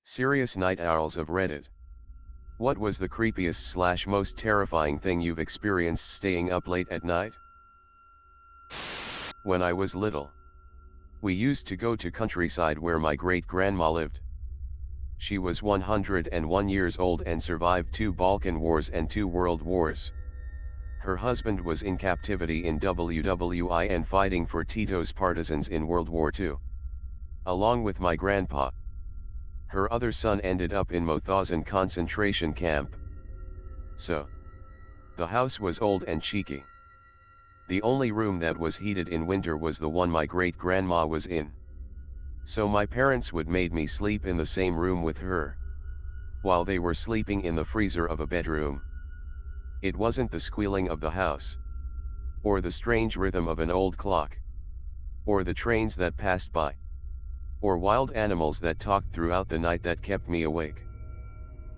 Serious night owls of Reddit. What was the creepiest / most terrifying thing you've experienced staying up late at night? When I was little, we used to go to countryside where my great-grandma lived. She was 101 years old and survived 2 Balkan Wars and 2 World Wars. Her husband was in captivity in WWI and fighting for Tito's partisans in World War II. Along with my grandpa. Her other son ended up in Mauthausen concentration camp. So, the house was old and cheeky. The only room that was heated in winter was the one my great-grandma was in. So my parents would make me sleep in the same room with her, while they were sleeping in the freezer of a bedroom. It wasn't the squealing of the house, or the strange rhythm of an old clock, or the trains that passed by, or wild animals that talked throughout the night that kept me awake.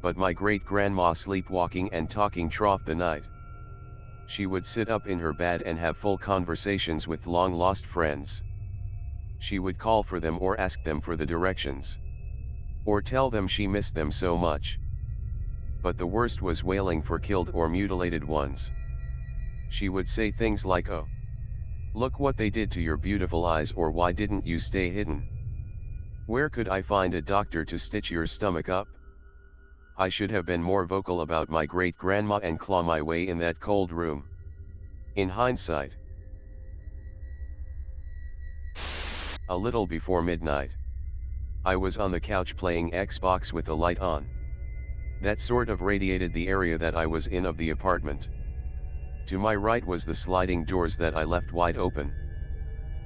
But my great-grandma sleepwalking and talking throughout the night. She would sit up in her bed and have full conversations with long-lost friends. She would call for them or ask them for the directions, or tell them she missed them so much. But the worst was wailing for killed or mutilated ones. She would say things like, "Oh, look what they did to your beautiful eyes," or "Why didn't you stay hidden? Where could I find a doctor to stitch your stomach up?" I should have been more vocal about my great-grandma and claw my way in that cold room. In hindsight. A little before midnight, I was on the couch playing Xbox with the light on. That sort of radiated the area that I was in of the apartment. To my right was the sliding doors that I left wide open,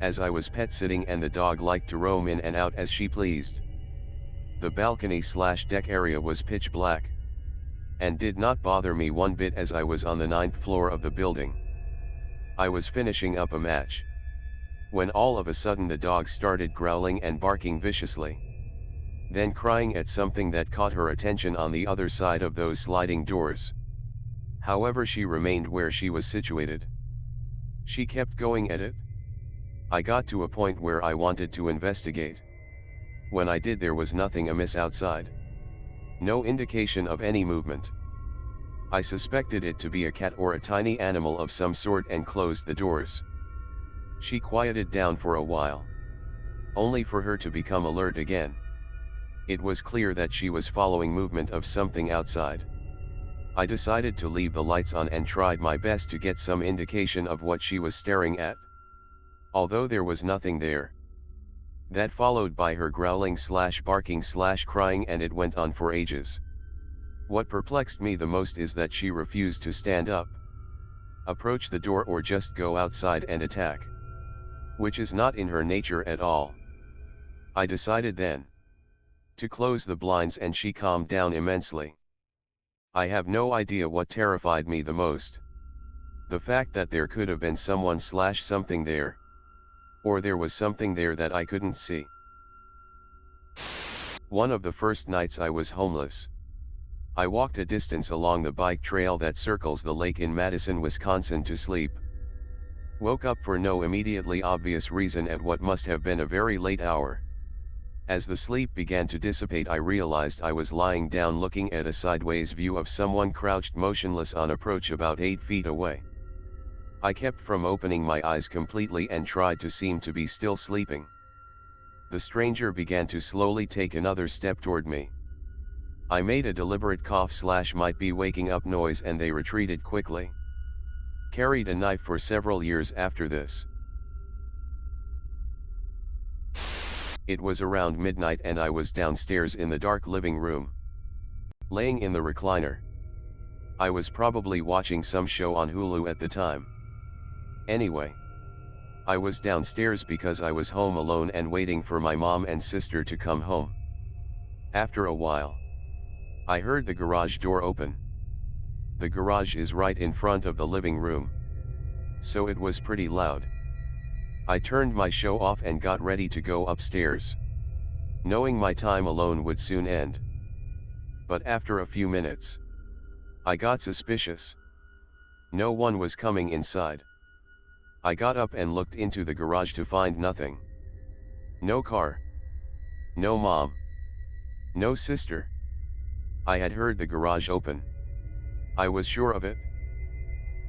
as I was pet-sitting and the dog liked to roam in and out as she pleased. The balcony/deck area was pitch black, and did not bother me one bit as I was on the 9th floor of the building. I was finishing up a match, when all of a sudden the dog started growling and barking viciously, then crying at something that caught her attention on the other side of those sliding doors. However, she remained where she was situated. She kept going at it. I got to a point where I wanted to investigate. When I did, there was nothing amiss outside. No indication of any movement. I suspected it to be a cat or a tiny animal of some sort and closed the doors. She quieted down for a while, only for her to become alert again. It was clear that she was following movement of something outside. I decided to leave the lights on and tried my best to get some indication of what she was staring at. Although there was nothing there. That followed by her growling/barking/crying, and it went on for ages. What perplexed me the most is that she refused to stand up, approach the door, or just go outside and attack, which is not in her nature at all. I decided then to close the blinds, and she calmed down immensely. I have no idea what terrified me the most. The fact that there could have been someone/something there, or there was something there that I couldn't see. One of the first nights I was homeless, I walked a distance along the bike trail that circles the lake in Madison, Wisconsin to sleep. Woke up for no immediately obvious reason at what must have been a very late hour. As the sleep began to dissipate, I realized I was lying down looking at a sideways view of someone crouched motionless on approach about 8 feet away. I kept from opening my eyes completely and tried to seem to be still sleeping. The stranger began to slowly take another step toward me. I made a deliberate cough/might be waking up noise, and they retreated quickly. Carried a knife for several years after this. It was around midnight and I was downstairs in the dark living room, laying in the recliner. I was probably watching some show on Hulu at the time. Anyway, I was downstairs because I was home alone and waiting for my mom and sister to come home. After a while, I heard the garage door open. The garage is right in front of the living room, so it was pretty loud. I turned my show off and got ready to go upstairs, knowing my time alone would soon end. But after a few minutes, I got suspicious. No one was coming inside. I got up and looked into the garage to find nothing. No car. No mom. No, sister. I had heard the garage open. I was sure of it.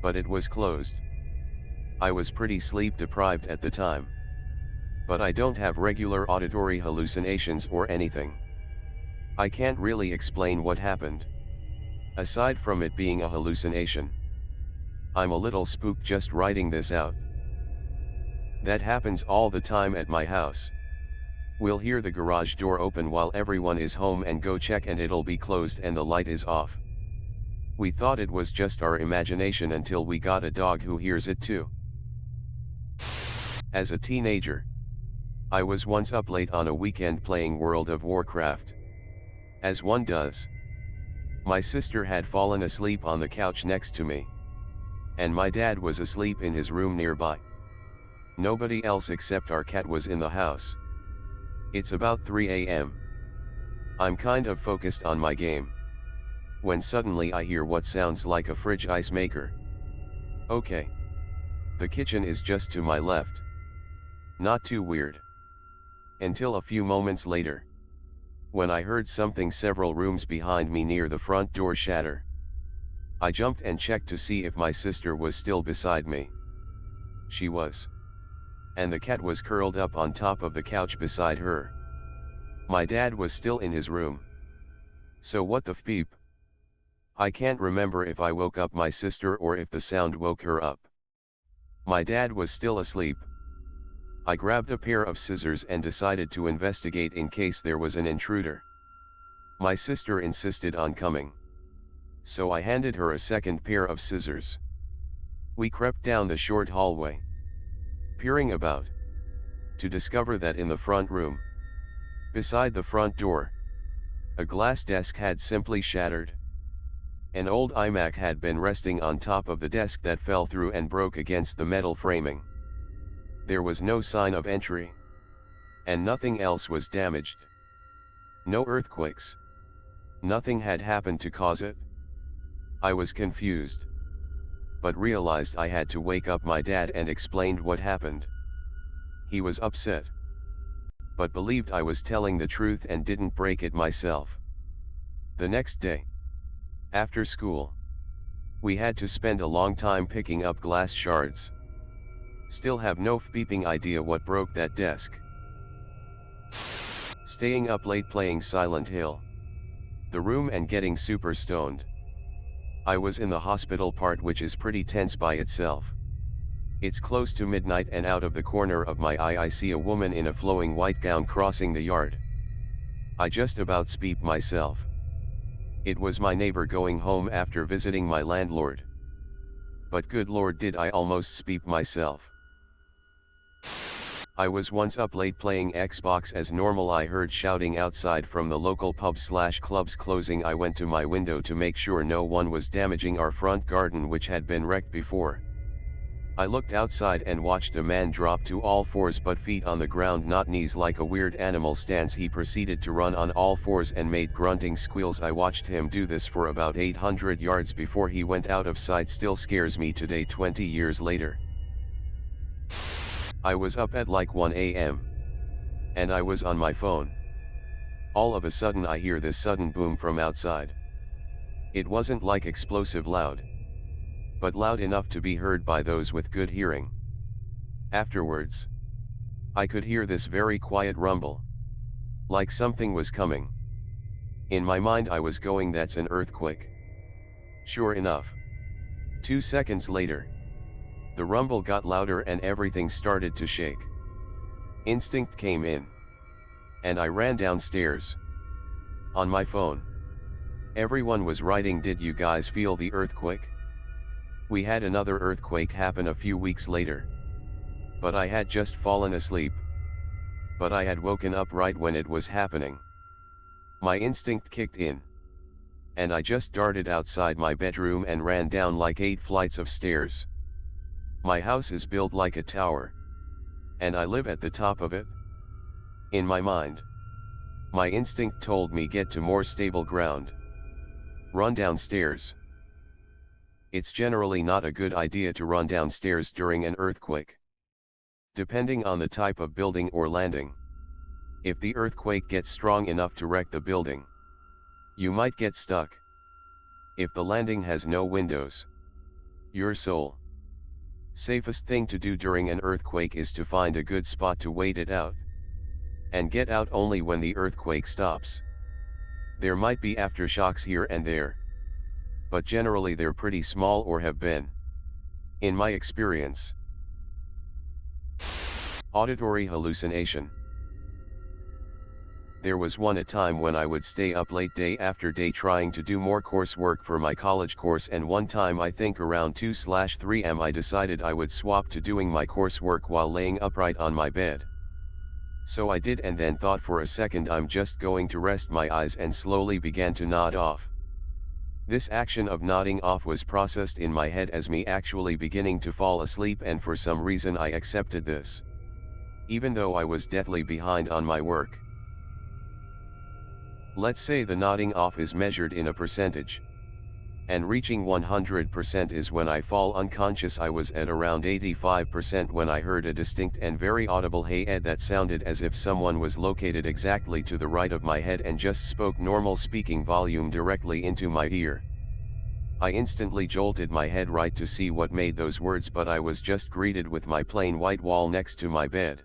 But it was closed. I was pretty sleep deprived at the time. But I don't have regular auditory hallucinations or anything. I can't really explain what happened. Aside from it being a hallucination. I'm a little spooked just writing this out. That happens all the time at my house. We'll hear the garage door open while everyone is home and go check and it'll be closed and the light is off. We thought it was just our imagination until we got a dog who hears it too. As a teenager, I was once up late on a weekend playing World of Warcraft. As one does. My sister had fallen asleep on the couch next to me. And my dad was asleep in his room nearby. Nobody else except our cat was in the house. It's about 3 a.m. I'm kind of focused on my game. When suddenly I hear what sounds like a fridge ice maker. Okay. The kitchen is just to my left. Not too weird. Until a few moments later. When I heard something several rooms behind me near the front door shatter. I jumped and checked to see if my sister was still beside me. She was. And the cat was curled up on top of the couch beside her. My dad was still in his room. So what the beep? I can't remember if I woke up my sister or if the sound woke her up. My dad was still asleep. I grabbed a pair of scissors and decided to investigate in case there was an intruder. My sister insisted on coming. So I handed her a second pair of scissors. We crept down the short hallway. Peering about. To discover that in the front room. Beside the front door. A glass desk had simply shattered. An old iMac had been resting on top of the desk that fell through and broke against the metal framing. There was no sign of entry. And nothing else was damaged. No earthquakes. Nothing had happened to cause it. I was confused. But realized I had to wake up my dad and explained what happened. He was upset. But believed I was telling the truth and didn't break it myself. The next day. After school. We had to spend a long time picking up glass shards. Still have no beeping idea what broke that desk. Staying up late playing Silent Hill. The room and getting super stoned. I was in the hospital part, which is pretty tense by itself. It's close to midnight and out of the corner of my eye I see a woman in a flowing white gown crossing the yard. I just about speep myself. It was my neighbor going home after visiting my landlord. But good lord, did I almost speep myself. I was once up late playing Xbox as normal. I heard shouting outside from the local pub/clubs closing. I went to my window to make sure no one was damaging our front garden, which had been wrecked before. I looked outside and watched a man drop to all fours but feet on the ground, not knees, like a weird animal stance. He proceeded to run on all fours and made grunting squeals. I watched him do this for about 800 yards before he went out of sight. Still scares me today, 20 years later. I was up at like 1 a.m. and I was on my phone. All of a sudden I hear this sudden boom from outside. It wasn't like explosive loud, but loud enough to be heard by those with good hearing. Afterwards, I could hear this very quiet rumble, like something was coming. In my mind I was going, that's an earthquake. Sure enough. 2 seconds later, the rumble got louder and everything started to shake. Instinct came in. And I ran downstairs. On my phone. Everyone was writing, "Did you guys feel the earthquake?" We had another earthquake happen a few weeks later. But I had just fallen asleep. But I had woken up right when it was happening. My instinct kicked in. And I just darted outside my bedroom and ran down like 8 flights of stairs. My house is built like a tower. And I live at the top of it. In my mind, my instinct told me, get to more stable ground. Run downstairs. It's generally not a good idea to run downstairs during an earthquake. Depending on the type of building or landing. If the earthquake gets strong enough to wreck the building, you might get stuck. If the landing has no windows, your soul. Safest thing to do during an earthquake is to find a good spot to wait it out. And get out only when the earthquake stops. There might be aftershocks here and there, but generally they're pretty small or have been, in my experience. Auditory hallucination. There was a time when I would stay up late day after day trying to do more coursework for my college course, and one time I think around 2/3 am I decided I would swap to doing my coursework while laying upright on my bed. So I did, and then thought for a second I'm just going to rest my eyes, and slowly began to nod off. This action of nodding off was processed in my head as me actually beginning to fall asleep, and for some reason I accepted this, even though I was deathly behind on my work. Let's say the nodding off is measured in a percentage, and reaching 100% is when I fall unconscious. I was at around 85% when I heard a distinct and very audible "Hey Ed" that sounded as if someone was located exactly to the right of my head and just spoke normal speaking volume directly into my ear. I instantly jolted my head right to see what made those words, but I was just greeted with my plain white wall next to my bed.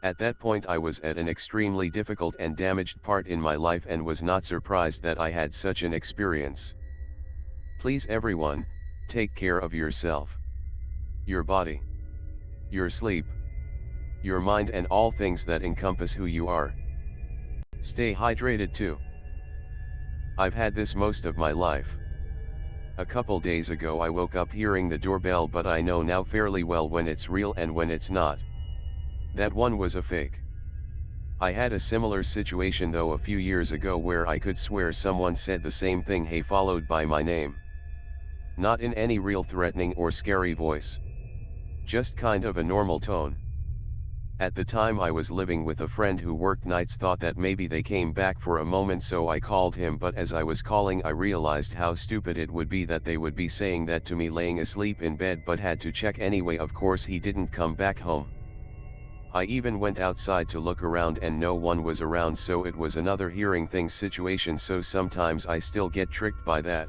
At that point I was at an extremely difficult and damaged part in my life and was not surprised that I had such an experience. Please everyone, take care of yourself, your body, your sleep, your mind, and all things that encompass who you are. Stay hydrated too. I've had this most of my life. A couple days ago I woke up hearing the doorbell, but I know now fairly well when it's real and when it's not. That one was a fake. I had a similar situation though a few years ago where I could swear someone said the same thing, "Hey," followed by my name. Not in any real threatening or scary voice. Just kind of a normal tone. At the time I was living with a friend who worked nights, thought that maybe they came back for a moment, so I called him, but as I was calling I realized how stupid it would be that they would be saying that to me laying asleep in bed, but had to check anyway. Of course he didn't come back home. I even went outside to look around and no one was around, so it was another hearing things situation, so sometimes I still get tricked by that.